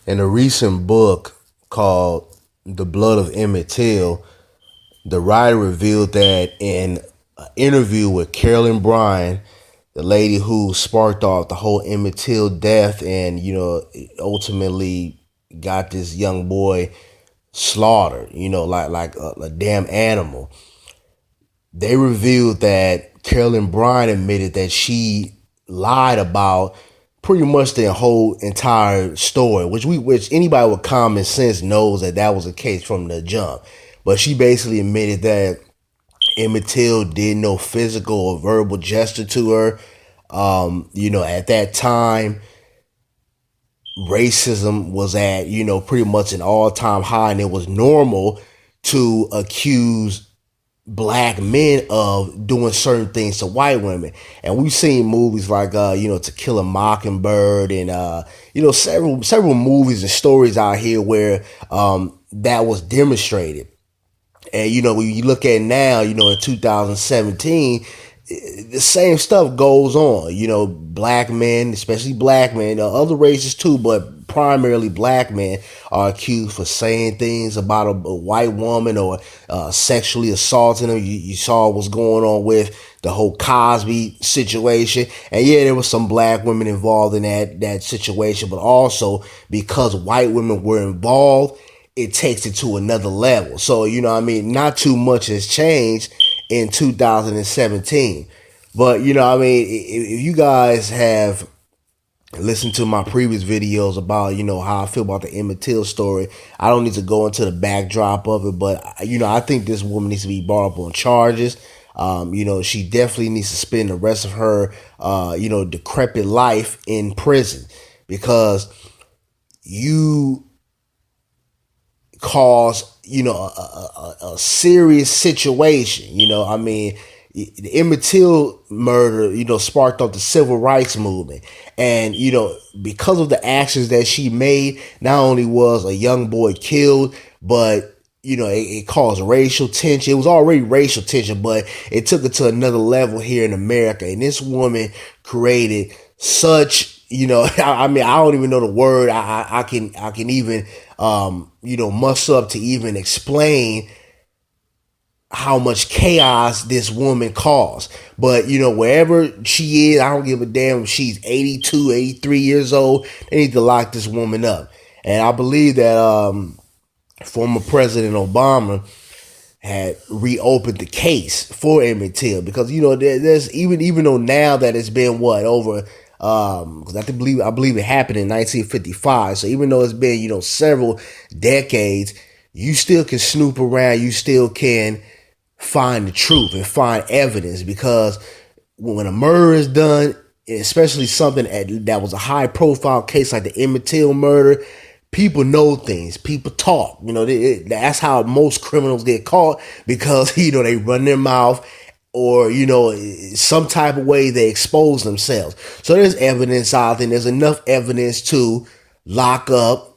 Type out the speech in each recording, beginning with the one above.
In a recent book called The Blood of Emmett Till, the writer revealed that in an interview with Carolyn Bryant, the lady who sparked off the whole Emmett Till death and, ultimately got this young boy slaughtered, like a damn animal. They revealed that Carolyn Bryant admitted that she lied about pretty much the whole entire story, which anybody with common sense knows that was the case from the jump. But she basically admitted that Emmett Till did no physical or verbal gesture to her. At that time, racism was at, pretty much an all-time high, and it was normal to accuse black men of doing certain things to white women. And we've seen movies like To Kill a Mockingbird and several movies and stories out here where that was demonstrated. And when you look at now, in 2017, the same stuff goes on. Black men, especially black men, other races too, but primarily black men are accused for saying things about a white woman or sexually assaulting them. You saw what's going on with the whole Cosby situation. And yeah, there was some black women involved in that situation, but also because white women were involved, it takes it to another level. So, not too much has changed in 2017. But, if you guys have listened to my previous videos about, how I feel about the Emmett Till story, I don't need to go into the backdrop of it. But, I think this woman needs to be brought up on charges. She definitely needs to spend the rest of her, decrepit life in prison, because you cause, a serious situation. The Emmett Till murder, sparked off the civil rights movement. And, because of the actions that she made, not only was a young boy killed, but, it caused racial tension. It was already racial tension, but it took it to another level here in America. And this woman created such, I don't even know the word I can even, muster up to even explain how much chaos this woman caused. But, wherever she is, I don't give a damn if she's 82, 83 years old. They need to lock this woman up. And I believe that former President Obama had reopened the case for Emmett Till, because, there's even though now that it's been over, because I believe it happened in 1955. So even though it's been, several decades, you still can snoop around. You still can find the truth and find evidence, because when a murder is done, especially something that was a high profile case like the Emmett Till murder, people know things. People talk. That's how most criminals get caught, because, they run their mouth, or, some type of way they expose themselves. So there's evidence out there. There's enough evidence to lock up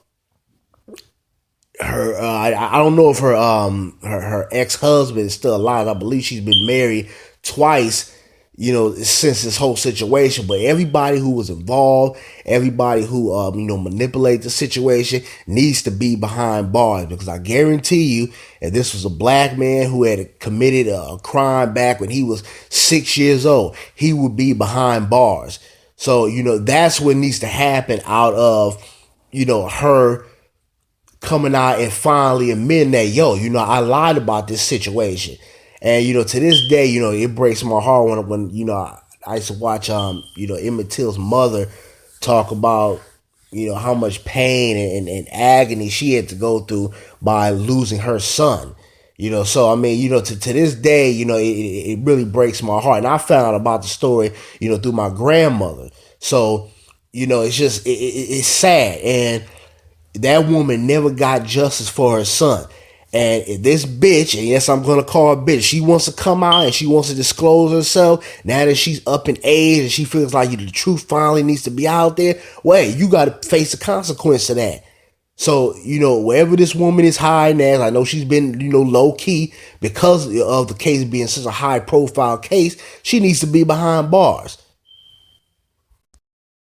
her. I don't know if her ex-husband is still alive. I believe she's been married twice, since this whole situation. But everybody who was involved, everybody who, manipulated the situation, needs to be behind bars, because I guarantee you, if this was a black man who had committed a crime back when he was 6 years old, he would be behind bars. So, that's what needs to happen out of, her coming out and finally admitting that, I lied about this situation. And, to this day, it breaks my heart when I used to watch, Emmett Till's mother talk about, how much pain and agony she had to go through by losing her son. So, to this day, it really breaks my heart. And I found out about the story, through my grandmother. So, it's just, it's sad. And that woman never got justice for her son. And if this bitch, and yes, I'm going to call her bitch, she wants to come out and she wants to disclose herself now that she's up in age and she feels like the truth finally needs to be out there, you got to face the consequence of that. So, wherever this woman is hiding at, I know she's been, low key because of the case being such a high profile case, she needs to be behind bars.